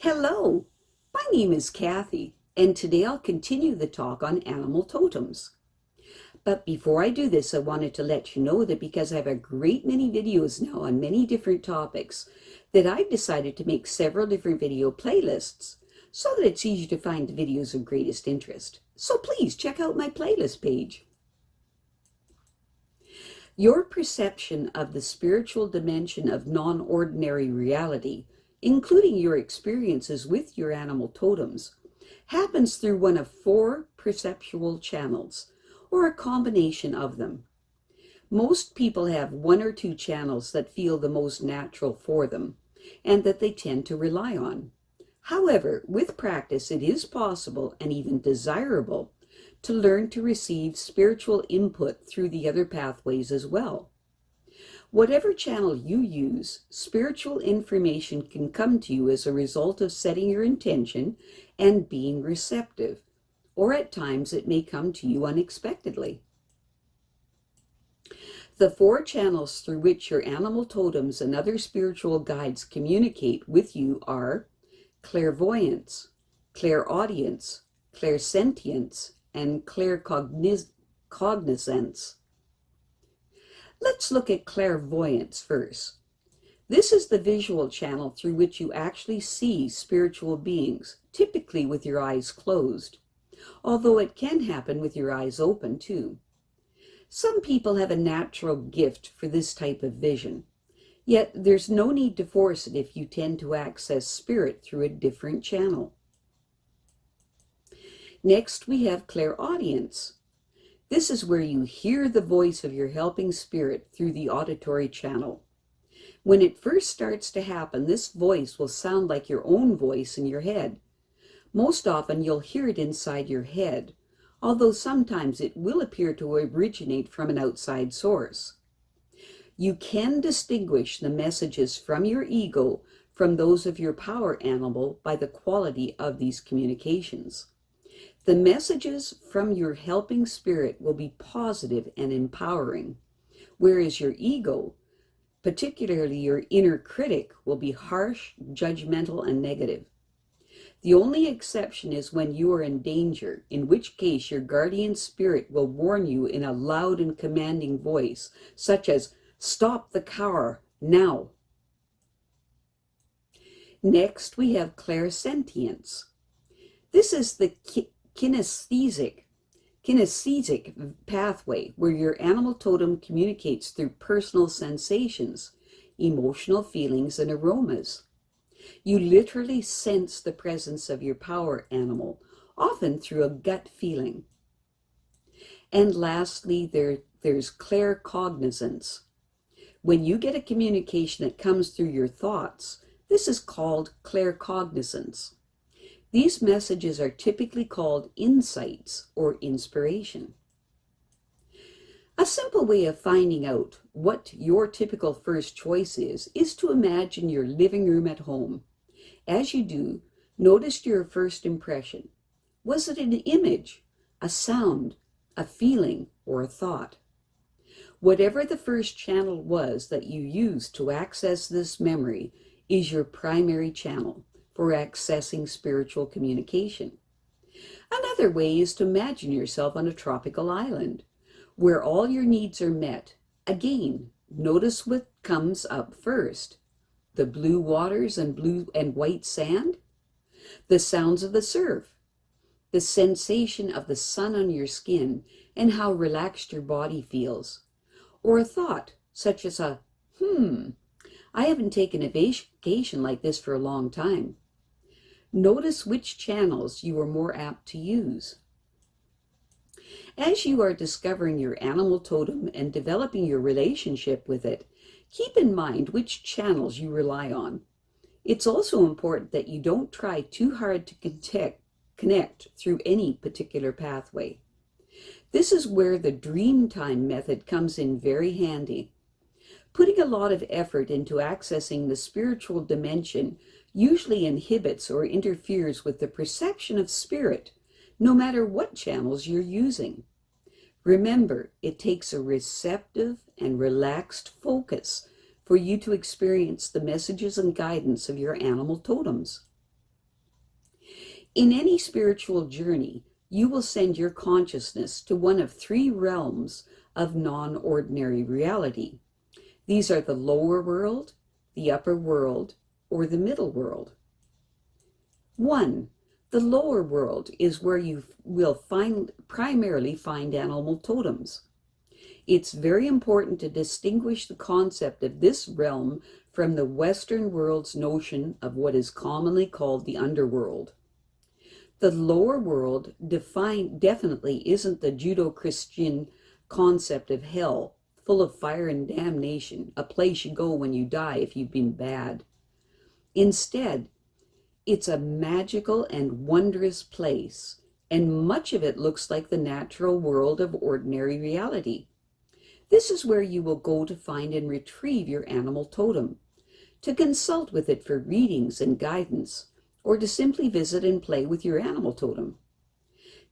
Hello, my name is Kathy, and today I'll continue the talk on animal totems. But before I do this, I wanted to let you know that because I have a great many videos now on many different topics, that I've decided to make several different video playlists so that it's easy to find the videos of greatest interest. So please check out my playlist page. Your perception of the spiritual dimension of non-ordinary reality, including your experiences with your animal totems, happens through one of four perceptual channels, or a combination of them. Most people have one or two channels that feel the most natural for them, and that they tend to rely on. However, with practice, it is possible and even desirable to learn to receive spiritual input through the other pathways as well. Whatever channel you use, spiritual information can come to you as a result of setting your intention and being receptive, or at times it may come to you unexpectedly. The four channels through which your animal totems and other spiritual guides communicate with you are clairvoyance, clairaudience, clairsentience, and claircognizance. Let's look at clairvoyance first. This is the visual channel through which you actually see spiritual beings, typically with your eyes closed, although it can happen with your eyes open too. Some people have a natural gift for this type of vision, yet there's no need to force it if you tend to access spirit through a different channel. Next, we have clairaudience. This is where you hear the voice of your helping spirit through the auditory channel. When it first starts to happen, this voice will sound like your own voice in your head. Most often you'll hear it inside your head, although sometimes it will appear to originate from an outside source. You can distinguish the messages from your ego from those of your power animal by the quality of these communications. The messages from your helping spirit will be positive and empowering, whereas your ego, particularly your inner critic, will be harsh, judgmental, and negative. The only exception is when you are in danger, in which case your guardian spirit will warn you in a loud and commanding voice, such as, "Stop the car, now." Next, we have clairsentience. This is the kinesthetic pathway where your animal totem communicates through personal sensations, emotional feelings, and aromas. You literally sense the presence of your power animal, often through a gut feeling. And lastly, there's claircognizance. When you get a communication that comes through your thoughts, this is called claircognizance. These messages are typically called insights or inspiration. A simple way of finding out what your typical first choice is to imagine your living room at home. As you do, notice your first impression. Was it an image, a sound, a feeling, or a thought? Whatever the first channel was that you used to access this memory is your primary channel for accessing spiritual communication. Another way is to imagine yourself on a tropical island where all your needs are met. Again, notice what comes up first. The blue waters and blue and white sand, the sounds of the surf, the sensation of the sun on your skin and how relaxed your body feels, or a thought such as I haven't taken a vacation like this for a long time. Notice which channels you are more apt to use. As you are discovering your animal totem and developing your relationship with it, keep in mind which channels you rely on. It's also important that you don't try too hard to connect through any particular pathway. This is where the dream time method comes in very handy. Putting a lot of effort into accessing the spiritual dimension usually inhibits or interferes with the perception of spirit, no matter what channels you're using. Remember, it takes a receptive and relaxed focus for you to experience the messages and guidance of your animal totems. In any spiritual journey, you will send your consciousness to one of three realms of non-ordinary reality. These are the lower world, the upper world, or the middle world. 1. The lower world is where you will primarily find animal totems. It's very important to distinguish the concept of this realm from the Western world's notion of what is commonly called the underworld. The lower world definitely isn't the Judeo-Christian concept of hell, full of fire and damnation, a place you go when you die if you've been bad. Instead, it's a magical and wondrous place, and much of it looks like the natural world of ordinary reality. This is where you will go to find and retrieve your animal totem, to consult with it for readings and guidance, or to simply visit and play with your animal totem.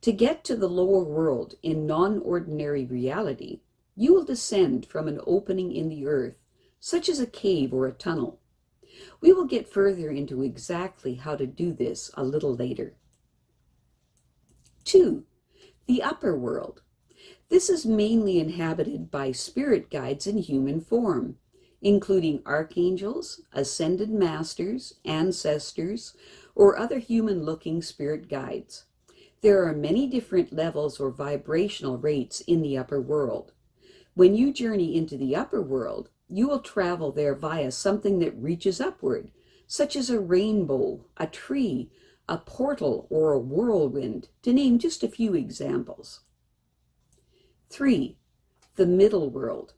To get to the lower world in non-ordinary reality, you will descend from an opening in the earth, such as a cave or a tunnel. We will get further into exactly how to do this a little later. 2. The upper world. This is mainly inhabited by spirit guides in human form, including archangels, ascended masters, ancestors, or other human-looking spirit guides. There are many different levels or vibrational rates in the upper world. When you journey into the upper world, you will travel there via something that reaches upward, such as a rainbow, a tree, a portal, or a whirlwind, to name just a few examples. 3. The middle world.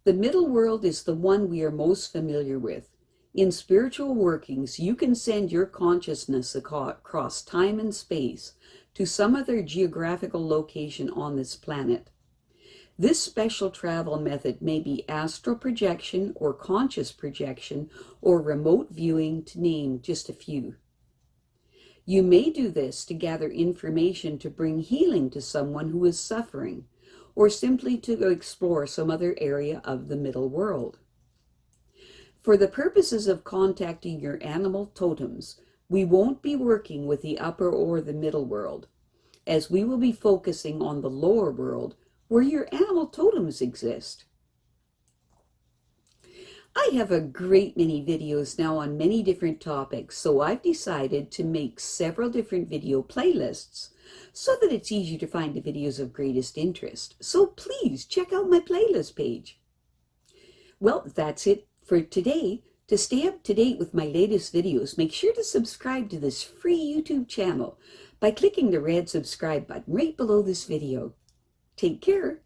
The middle world is the one we are most familiar with. In spiritual workings, you can send your consciousness across time and space to some other geographical location on this planet. This special travel method may be astral projection or conscious projection or remote viewing, to name just a few. You may do this to gather information to bring healing to someone who is suffering, or simply to explore some other area of the middle world. For the purposes of contacting your animal totems, we won't be working with the upper or the middle world, as we will be focusing on the lower world where your animal totems exist. I have a great many videos now on many different topics, so I've decided to make several different video playlists so that it's easier to find the videos of greatest interest. So please check out my playlist page. Well, that's it for today. To stay up to date with my latest videos, make sure to subscribe to this free YouTube channel by clicking the red subscribe button right below this video. Take care.